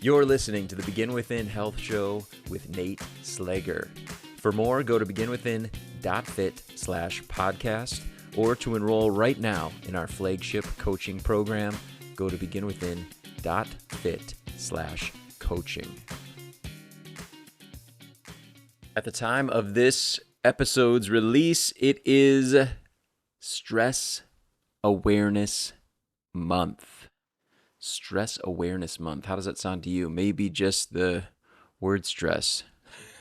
You're listening to the Begin Within Health Show with Nate Slager. For more, go to beginwithin.fit/podcast, or to enroll right now in our flagship coaching program, go to beginwithin.fit/coaching. At the time of this episode's release, it is Stress Awareness Month. Stress Awareness Month. How does that sound to you? Maybe just the word stress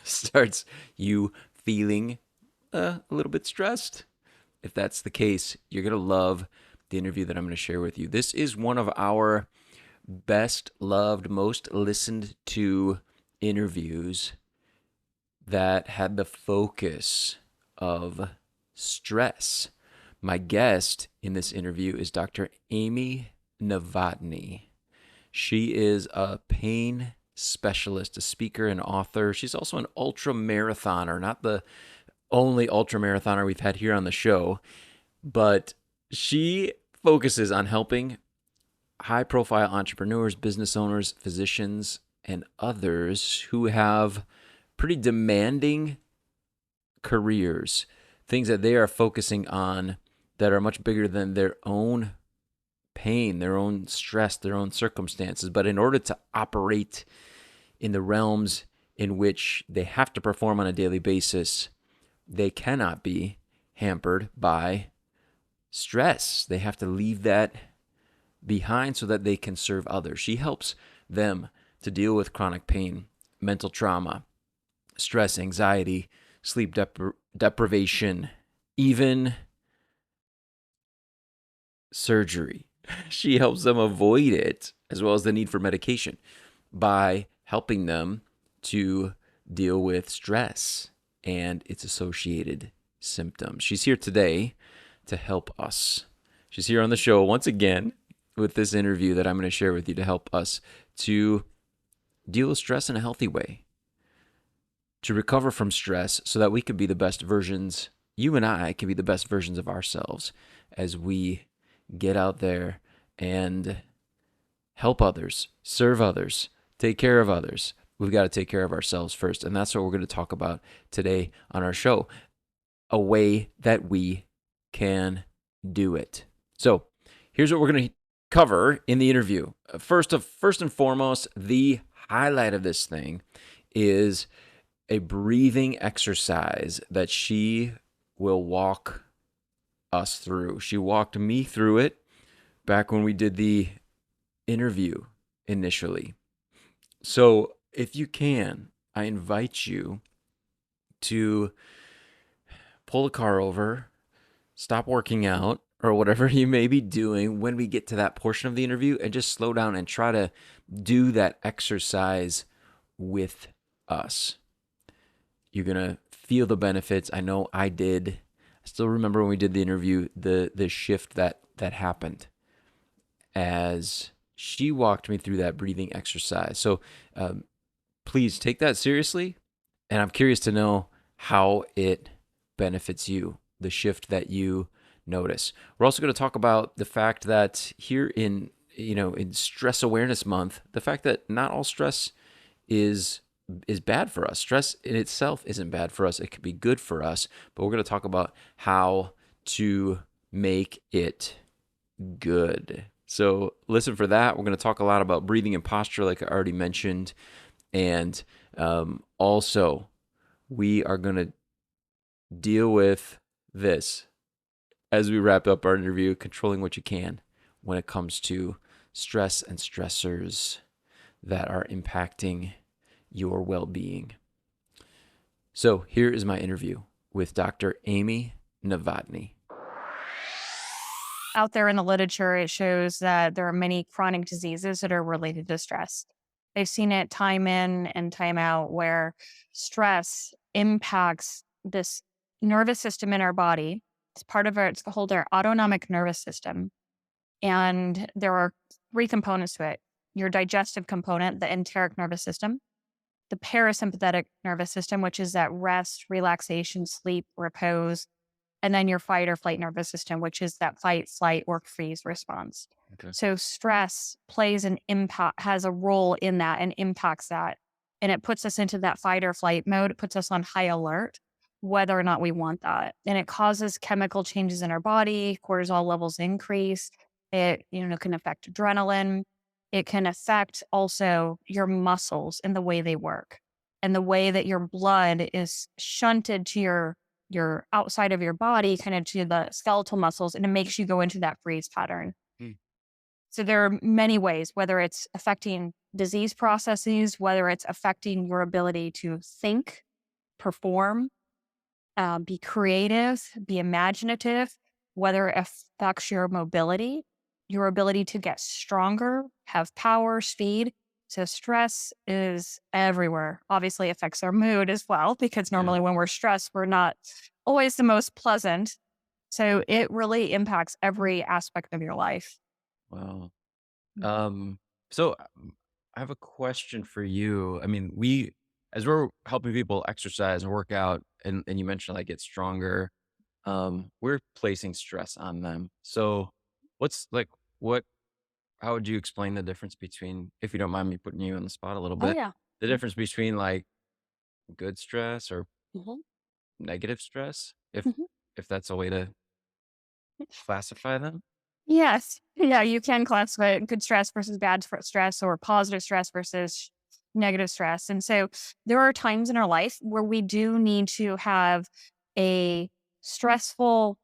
starts you feeling a little bit stressed. If that's the case, you're going to love the interview that I'm going to share with you. This is one of our best loved, most listened to interviews that had the focus of stress. My guest in this interview is Dr. Amy Novotny. She is a pain specialist, a speaker, and author. She's also an ultra marathoner, not the only ultra marathoner we've had here on the show, but she focuses on helping high-profile entrepreneurs, business owners, physicians, and others who have pretty demanding careers, things that they are focusing on that are much bigger than their own pain, their own stress, their own circumstances. But in order to operate in the realms in which they have to perform on a daily basis, they cannot be hampered by stress. They have to leave that behind so that they can serve others. She helps them to deal with chronic pain, mental trauma, stress, anxiety, sleep deprivation, even surgery. She helps them avoid it, as well as the need for medication, by helping them to deal with stress and its associated symptoms. She's here today to help us. She's here on the show once again with this interview that I'm going to share with you to help us to deal with stress in a healthy way, to recover from stress so that we can be the best versions, you and I can be the best versions of ourselves as we get out there and help others, serve others, take care of others. We've got to take care of ourselves first. And that's what we're going to talk about today on our show, a way that we can do it. So here's what we're going to cover in the interview. First and foremost, the highlight of this thing is a breathing exercise that she will walk us through. She walked me through it back when we did the interview initially. So if you can, I invite you to pull the car over, stop working out, or whatever you may be doing when we get to that portion of the interview, and just slow down and try to do that exercise with us. You're going to feel the benefits. I know I did. I still remember when we did the interview, the shift that happened as she walked me through that breathing exercise. So please take that seriously, and I'm curious to know how it benefits you, the shift that you notice. We're also going to talk about the fact that here in Stress Awareness Month, the fact that not all stress is bad for us. Stress in itself isn't bad for us. It could be good for us, but we're going to talk about how to make it good. So listen for that. We're going to talk a lot about breathing and posture, like I already mentioned. And also, we are going to deal with this as we wrap up our interview, controlling what you can when it comes to stress and stressors that are impacting your well-being. So here is my interview with Dr. Amy Novotny. Out there in the literature, it shows that there are many chronic diseases that are related to stress. They've seen it time in and time out where stress impacts this nervous system in our body. It's called our autonomic nervous system. And there are three components to it. Your digestive component, the enteric nervous system, the parasympathetic nervous system, which is that rest, relaxation, sleep, repose, and then your fight or flight nervous system, which is that fight, flight, or freeze response. Okay. So stress plays an impact, has a role in that and impacts that. And it puts us into that fight or flight mode. It puts us on high alert, whether or not we want that. And it causes chemical changes in our body, cortisol levels increase. It, can affect adrenaline. It can affect also your muscles and the way they work and the way that your blood is shunted to your outside of your body, kind of to the skeletal muscles, and it makes you go into that freeze pattern. Hmm. So there are many ways, whether it's affecting disease processes, whether it's affecting your ability to think, perform, be creative, be imaginative, whether it affects your mobility, your ability to get stronger, have power, speed. So stress is everywhere. Obviously affects our mood as well, because Yeah. normally when we're stressed, we're not always the most pleasant. So it really impacts every aspect of your life. Wow. Um, so I have a question for you. I mean, as we're helping people exercise and work out, and you mentioned like get stronger, we're placing stress on them. So what's like, what, how would you explain the difference between, if you don't mind me putting you on the spot a little Oh bit, yeah. the difference between like good stress or Mhm. negative stress, Mhm. if that's a way to classify them? Yes. Yeah, you can classify good stress versus bad stress, or positive stress versus negative stress. And so there are times in our life where we do need to have a stressful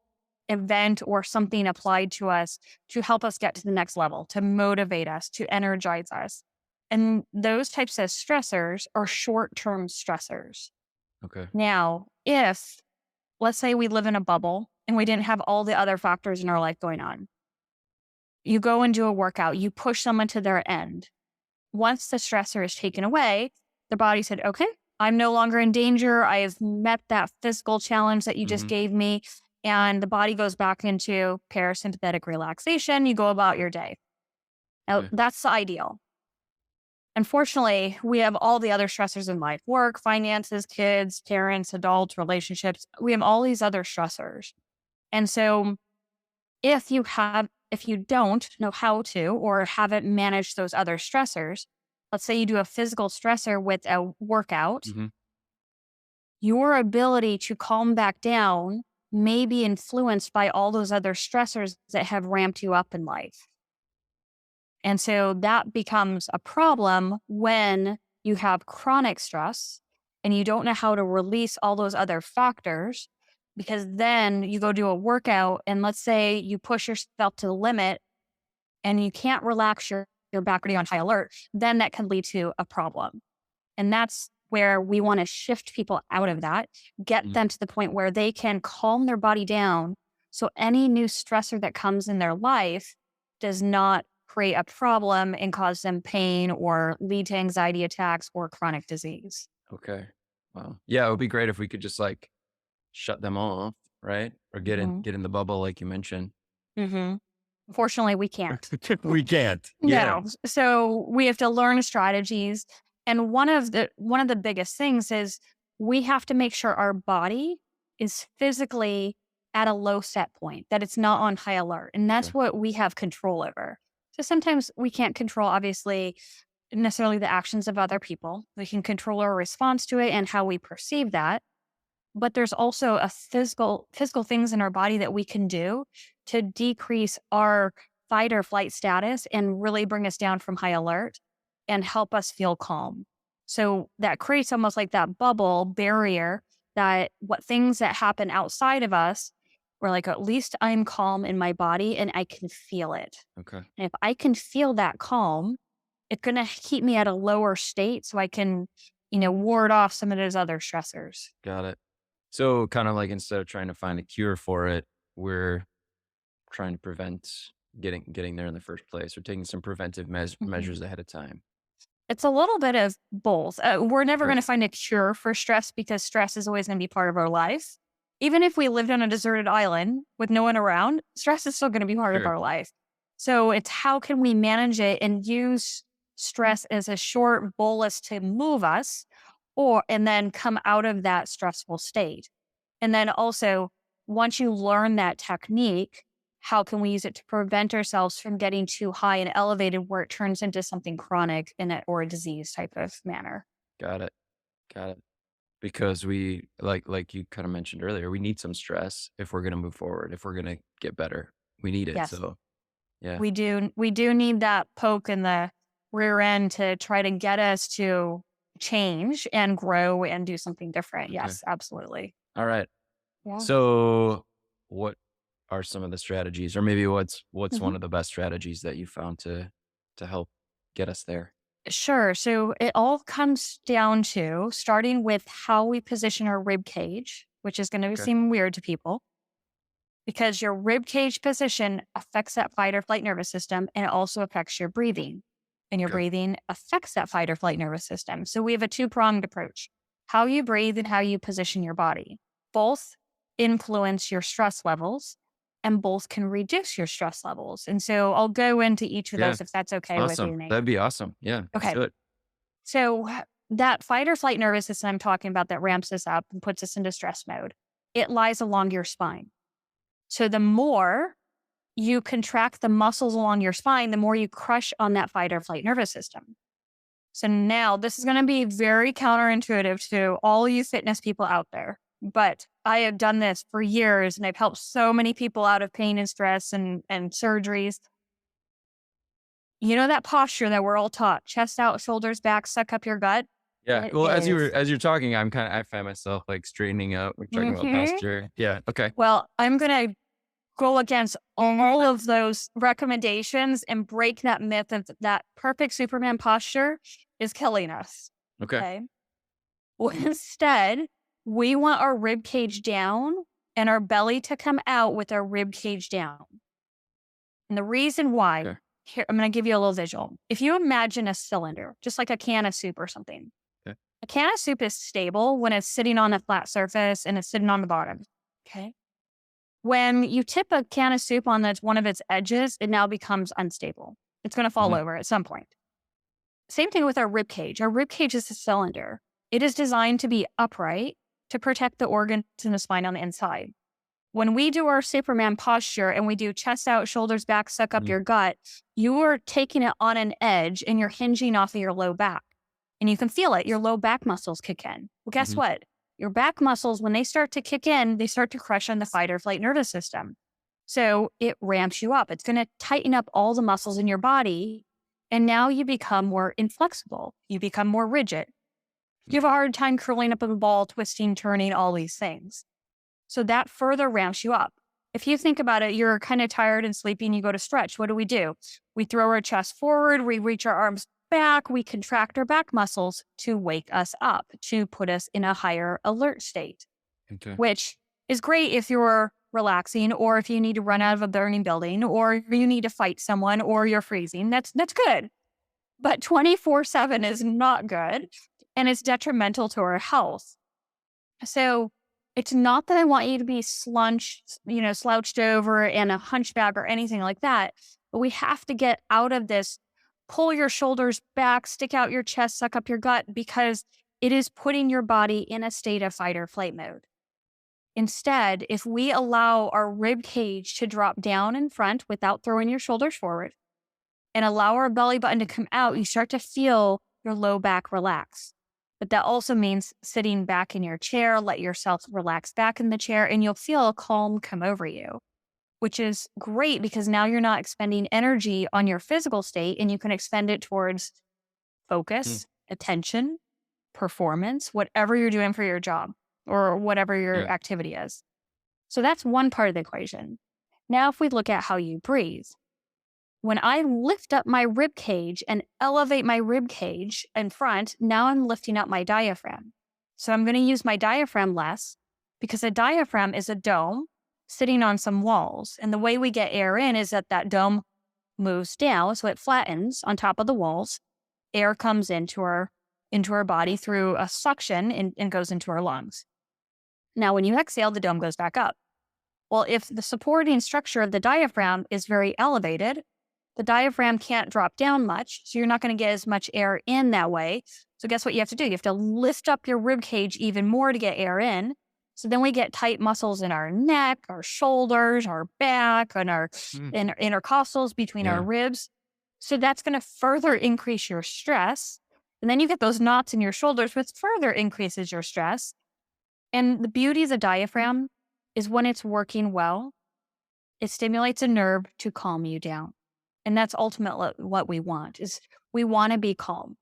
event or something applied to us to help us get to the next level, to motivate us, to energize us. And those types of stressors are short term stressors. Okay. Now, if let's say we live in a bubble and we didn't have all the other factors in our life going on, you go and do a workout, you push someone to their end. Once the stressor is taken away, the body said, okay, I'm no longer in danger. I have met that physical challenge that you just Hmm. gave me. And the body goes back into parasympathetic relaxation. You go about your day. Now, Okay. that's the ideal. Unfortunately, we have all the other stressors in life: work, finances, kids, parents, adults, relationships. We have all these other stressors. And so if you don't know how to or haven't managed those other stressors, let's say you do a physical stressor with a workout, Hmm. your ability to calm back down may be influenced by all those other stressors that have ramped you up in life. And so that becomes a problem when you have chronic stress and you don't know how to release all those other factors, because then you go do a workout and let's say you push yourself to the limit and you can't relax your back already on high alert, then that can lead to a problem. And that's where we want to shift people out of that, get Hmm. them to the point where they can calm their body down. So any new stressor that comes in their life does not create a problem and cause them pain or lead to anxiety attacks or chronic disease. Okay. Wow. Yeah, it would be great if we could just like shut them off, right? Or Hmm. get in the bubble like you mentioned. Hmm. Unfortunately, we can't. We can't. Yeah. No. So we have to learn strategies. And one of the biggest things is we have to make sure our body is physically at a low set point, that it's not on high alert. And that's Okay. what we have control over. So sometimes we can't control, obviously, necessarily the actions of other people. We can control our response to it and how we perceive that. But there's also a physical things in our body that we can do to decrease our fight or flight status and really bring us down from high alert and help us feel calm. So that creates almost like that bubble barrier, that what things that happen outside of us, we're like, at least I'm calm in my body and I can feel it. Okay. And if I can feel that calm, it's going to keep me at a lower state so I can, ward off some of those other stressors. Got it. So kind of like instead of trying to find a cure for it, we're trying to prevent getting there in the first place or taking some preventive Mhm. measures ahead of time. It's a little bit of both. We're never Okay. going to find a cure for stress because stress is always going to be part of our life. Even if we lived on a deserted island with no one around, stress is still going to be part of Sure. our life. So it's how can we manage it and use stress as a short bolus to move us, and then come out of that stressful state. And then also once you learn that technique, how can we use it to prevent ourselves from getting too high and elevated where it turns into something chronic or a disease type of manner? Got it. Got it. Because we like you kind of mentioned earlier, we need some stress if we're gonna move forward, if we're gonna get better. We need it. Yes, So yeah. we do need that poke in the rear end to try to get us to change and grow and do something different. Okay. Yes, absolutely. All right. Yeah. So what are some of the strategies, or maybe what's Mhm. one of the best strategies that you found to help get us there? Sure. So it all comes down to starting with how we position our rib cage, which is going to Okay. seem weird to people because your rib cage position affects that fight or flight nervous system and it also affects your breathing. And your Okay. breathing affects that fight or flight nervous system. So we have a two-pronged approach. How you breathe and how you position your body. Both influence your stress levels and both can reduce your stress levels. And so I'll go into each of Yeah. those if that's okay with Awesome. you, Nate. That'd be awesome. Yeah. Let's Okay. do it. So that fight or flight nervous system I'm talking about that ramps us up and puts us into stress mode, it lies along your spine. So the more you contract the muscles along your spine, the more you crush on that fight or flight nervous system. So now this is going to be very counterintuitive to all you fitness people out there. But I have done this for years and I've helped so many people out of pain and stress and surgeries. You know that posture that we're all taught, chest out, shoulders back, suck up your gut? Yeah. It Well, is. as you're talking, I find myself like straightening up. We're talking about Mhm. posture. Yeah. Okay. Well, I'm going to go against all of those recommendations and break that myth of that perfect Superman posture is killing us. Okay. Okay. Well, instead, we want our rib cage down and our belly to come out with our rib cage down. And the reason why, Okay. here, I'm going to give you a little visual. If you imagine a cylinder, just like a can of soup or something, Okay. a can of soup is stable when it's sitting on a flat surface and it's sitting on the bottom. Okay. When you tip a can of soup on one of its edges, it now becomes unstable. It's going to fall Mhm. over at some point. Same thing with our rib cage. Our rib cage is a cylinder. It is designed to be upright to protect the organs in the spine on the inside. When we do our Superman posture and we do chest out, shoulders back, suck up Mhm. your gut, you are taking it on an edge and you're hinging off of your low back. And you can feel it. Your low back muscles kick in. Well, guess Mhm. what? Your back muscles, when they start to kick in, they start to crush on the fight or flight nervous system. So it ramps you up. It's going to tighten up all the muscles in your body. And now you become more inflexible. You become more rigid. You have a hard time curling up in a ball, twisting, turning, all these things. So that further ramps you up. If you think about it, you're kind of tired and sleepy and you go to stretch. What do? We throw our chest forward, we reach our arms back, we contract our back muscles to wake us up, to put us in a higher alert state, Okay. which is great if you're relaxing or if you need to run out of a burning building or you need to fight someone or you're freezing. That's good. But 24/7 is not good and it's detrimental to our health. So it's not that I want you to be slouched over and a hunchback or anything like that, but we have to get out of this. Pull your shoulders back, stick out your chest, suck up your gut because it is putting your body in a state of fight or flight mode. Instead, if we allow our rib cage to drop down in front without throwing your shoulders forward and allow our belly button to come out, you start to feel your low back relax. But that also means sitting back in your chair, let yourself relax back in the chair, and you'll feel a calm come over you, which is great because now you're not expending energy on your physical state and you can expend it towards Hmm. focus, attention, performance, whatever you're doing for your job or whatever your Yeah. activity is. So that's one part of the equation. Now, if we look at how you breathe, when I lift up my rib cage and elevate my rib cage in front, now I'm lifting up my diaphragm. So I'm going to use my diaphragm less because a diaphragm is a dome sitting on some walls. And the way we get air in is that that dome moves down, so it flattens on top of the walls. Air comes into our body through a suction and goes into our lungs. Now, when you exhale, the dome goes back up. Well, if the supporting structure of the diaphragm is very elevated, the diaphragm can't drop down much, so you're not going to get as much air in that way. So guess what you have to do? You have to lift up your rib cage even more to get air in. So then we get tight muscles in our neck, our shoulders, our back, and our Mm. intercostals between our Yeah. ribs. So that's going to further increase your stress. And then you get those knots in your shoulders, which further increases your stress. And the beauty of the diaphragm is when it's working well, it stimulates a nerve to calm you down. And that's ultimately what we want is we want to be calm.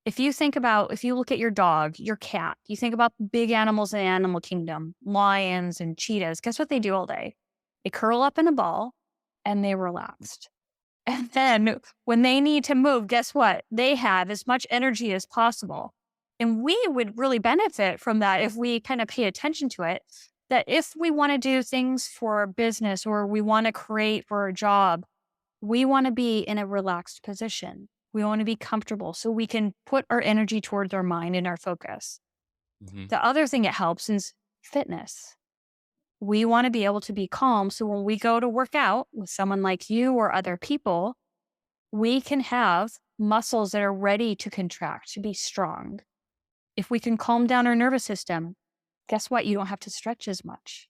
If you look at your dog, your cat, you think about big animals in the animal kingdom, lions and cheetahs, guess what they do all day? They curl up in a ball and they relaxed. And then when they need to move, guess what? They have as much energy as possible. And we would really benefit from that if we kind of pay attention to it. That if we want to do things for business or we want to create for a job, we want to be in a relaxed position. We want to be comfortable so we can put our energy towards our mind and our focus. Hmm. The other thing it helps is fitness. We want to be able to be calm. So when we go to work out with someone like you or other people, we can have muscles that are ready to contract, to be strong. If we can calm down our nervous system, guess what? You don't have to stretch as much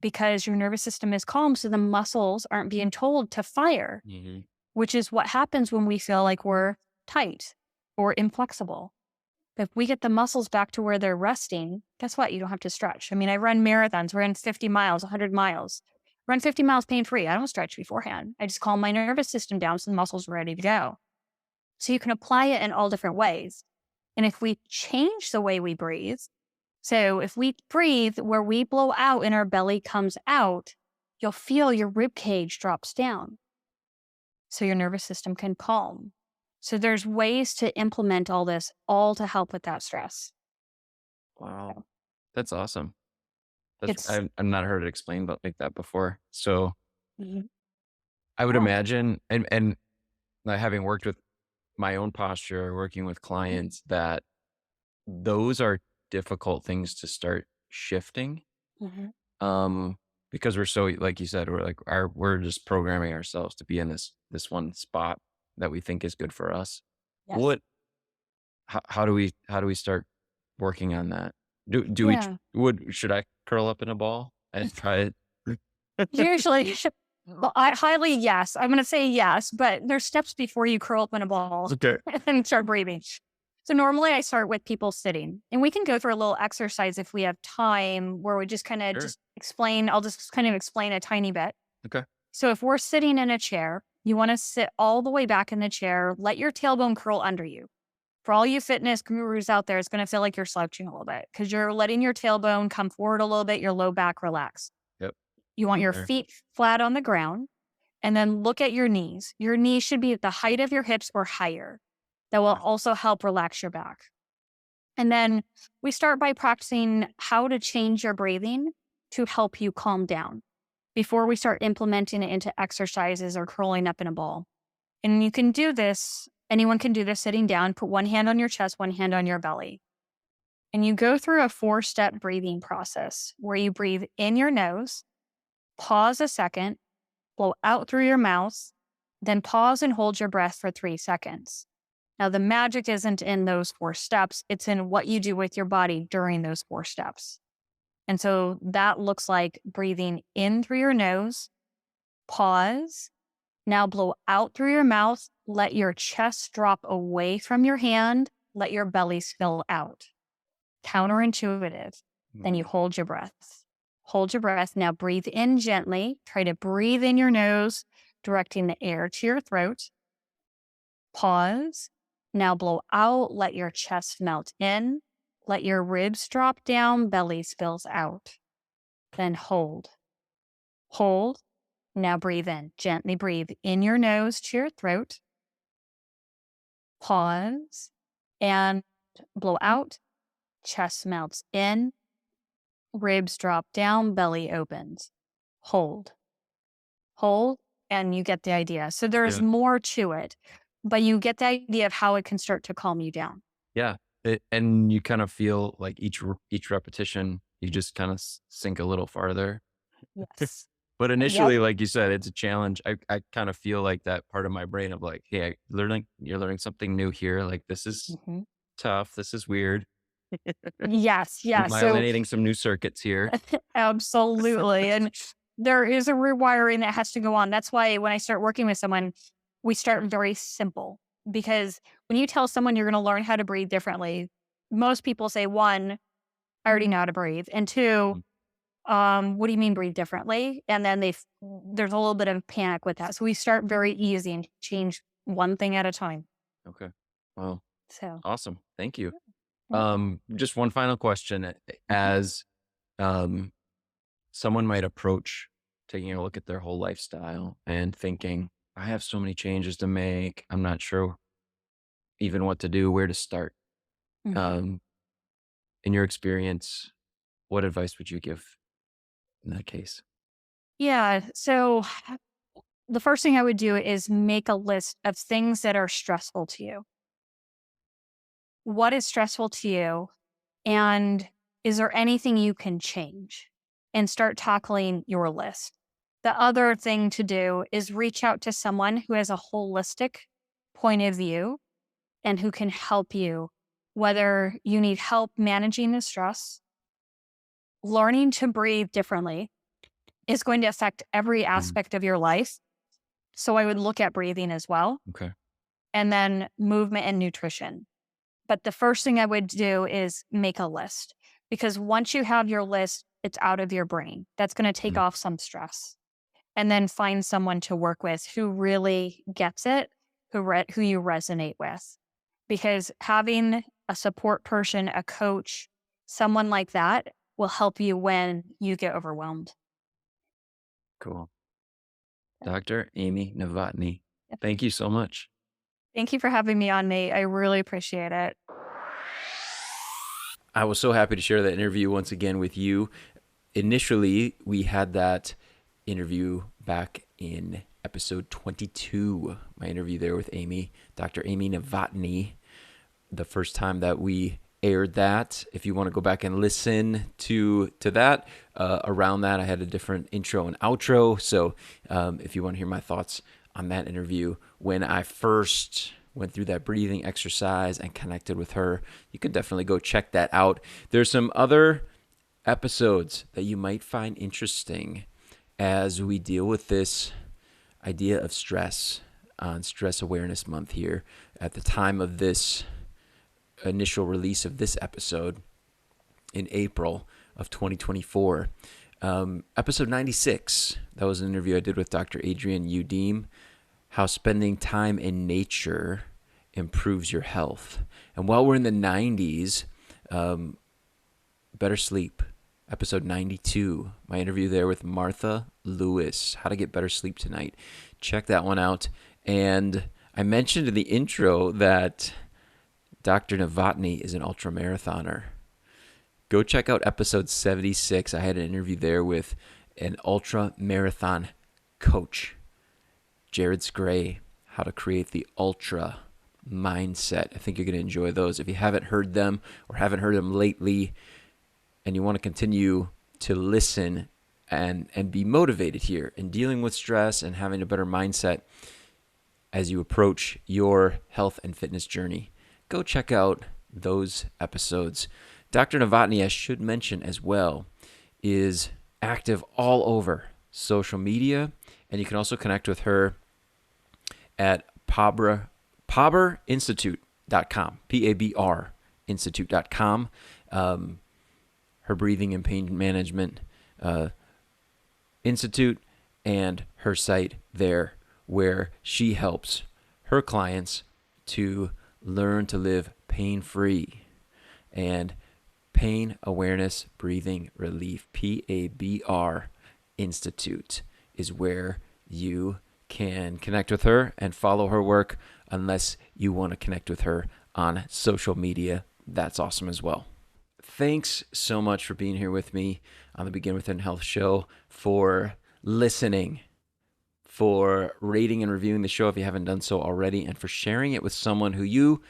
because your nervous system is calm. So the muscles aren't being told to fire, Hmm. which is what happens when we feel like we're tight or inflexible. If we get the muscles back to where they're resting, guess what? You don't have to stretch. I mean, I run marathons, run 50 miles, 100 miles, run 50 miles pain free. I don't stretch beforehand. I just calm my nervous system down so the muscles are ready to go. So you can apply it in all different ways. And if we change the way we breathe, so if we breathe where we blow out and our belly comes out, you'll feel your rib cage drops down. So your nervous system can calm. So there's ways to implement all this, all to help with that stress. Wow. That's awesome. That's It's I've not heard it explained but like that before. So Mhm. I would Oh, imagine, and having worked with my own posture, working with clients, that those are difficult things to start shifting. mhm. Um, because we're so, like you said, we're just programming ourselves to be in this one spot that we think is good for us. Yes. What how do we start working on that? Do we Yeah. would should I curl up in a ball and try it? Usually, well, I highly yes. I'm going to say yes, but there's steps before you curl up in a ball Okay. and start breathing. So normally I start with people sitting, and we can go through a little exercise if we have time where we just kind of Sure. just explain. I'll just kind of explain a tiny bit. Okay. So if we're sitting in a chair, you want to sit all the way back in the chair, let your tailbone curl under you. For all you fitness gurus out there, it's going to feel like you're slouching a little bit because you're letting your tailbone come forward a little bit, your low back relax. Yep. You want your Sure. feet flat on the ground and then look at your knees. Your knees should be at the height of your hips or higher. That will also help relax your back. And then we start by practicing how to change your breathing to help you calm down before we start implementing it into exercises or curling up in a ball. And you can do this, anyone can do this sitting down, put one hand on your chest, one hand on your belly. And you go through a 4-step breathing process where you breathe in your nose, pause a second, blow out through your mouth, then pause and hold your breath for 3 seconds. Now, the magic isn't in those 4 steps, it's in what you do with your body during those 4 steps. And so that looks like breathing in through your nose, pause, now blow out through your mouth, let your chest drop away from your hand, let your belly spill out. Counterintuitive. Then you Mhm. hold your breath. Hold your breath. Now breathe in gently. Try to breathe in your nose, directing the air to your throat. Pause. Now blow out. Let your chest melt in. Let your ribs drop down. Belly spills out. Then hold. Hold. Now breathe in. Gently breathe in your nose to your throat. Pause. And blow out. Chest melts in. Ribs drop down, belly opens. Hold, hold, and you get the idea. So there's Yeah. more to it, but you get the idea of how it can start to calm you down. Yeah. And you kind of feel like each repetition, you just kind of sink a little farther. Yes. But Yep. initially, like you said, it's a challenge. I kind of feel like that part of my brain of like, hey, you're learning something new here. Like this is Hmm. tough. This is weird. Yes, yes. So Myelinating some new circuits here. absolutely. And there is a rewiring that has to go on. That's why when I start working with someone, we start very simple because when you tell someone you're going to learn how to breathe differently, most people say, one, I already know how to breathe. And two, Mm, what do you mean breathe differently? And then there's a little bit of panic with that. So we start very easy and change one thing at a time. okay. Well, So, awesome. Thank you. yeah. Just one final question. Mhm. As um, someone might approach taking a look at their whole lifestyle and thinking, I have so many changes to make. I'm not sure even what to do, where to start. Mhm. Um, in your experience, what advice would you give in that case? Yeah. So the first thing I would do is make a list of things that are stressful to you. What is stressful to you? And is there anything you can change? And start tackling your list. The other thing to do is reach out to someone who has a holistic point of view and who can help you, whether you need help managing the stress, learning to breathe differently is going to affect every Mm, aspect of your life. So I would look at breathing as well, okay. and then movement and nutrition. But the first thing I would do is make a list because once you have your list, it's out of your brain. That's going to take Mm, off some stress. And then find someone to work with who really gets it, who you resonate with. Because having a support person, a coach, someone like that will help you when you get overwhelmed. cool. Dr. Amy Novotny, Yep. thank you so much. Thank you for having me on, Nate. I really appreciate it. I was so happy to share that interview once again with you. Initially, we had that interview back in episode 22, my interview there with Amy, Dr. Amy Novotny, the first time that we aired that. If you want to go back and listen to that, around that, I had a different intro and outro. So if you want to hear my thoughts on that interview, when I first went through that breathing exercise and connected with her, you can definitely go check that out. There's some other episodes that you might find interesting as we deal with this idea of stress on Stress Awareness Month here. At the time of this initial release of this episode in April of 2024, episode 96, that was an interview I did with Dr. Adrian Udeem, how spending time in nature improves your health. And while we're in the 90s, better sleep, episode 92, my interview there with Martha Lewis, how to get better sleep tonight. Check that one out. And I mentioned in the intro that Dr. Novotny is an ultra marathoner. Go check out episode 76. I had an interview there with an ultra marathon coach, Jared Scray, how to create the ultra mindset. I think you're going to enjoy those. If you haven't heard them or haven't heard them lately, and you want to continue to listen and be motivated here in dealing with stress and having a better mindset as you approach your health and fitness journey, go check out those episodes. Dr. Novotny, I should mention as well, is active all over social media, and you can also connect with her at pabrinstitute.com, P-A-B-R institute.com. Her breathing and pain management institute, and her site there where she helps her clients to learn to live pain-free and pain awareness breathing relief, PABR Institute, is where you can connect with her and follow her work. Unless you want to connect with her on social media, that's awesome as well. Thanks so much for being here with me on the Begin Within Health show, for listening, for rating and reviewing the show if you haven't done so already, and for sharing it with someone who you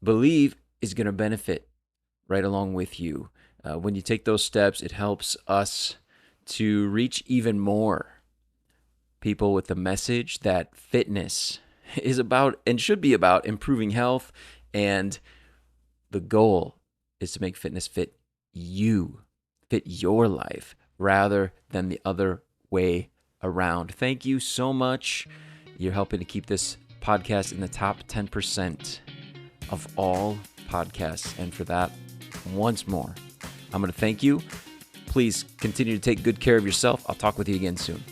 believe is going to benefit right along with you. When you take those steps, it helps us to reach even more people with the message that fitness is about and should be about improving health, and the goal is to make fitness fit you, fit your life, rather than the other way around. Thank you so much. You're helping to keep this podcast in the top 10% of all podcasts. And for that, once more, I'm going to thank you. Please continue to take good care of yourself. I'll talk with you again soon.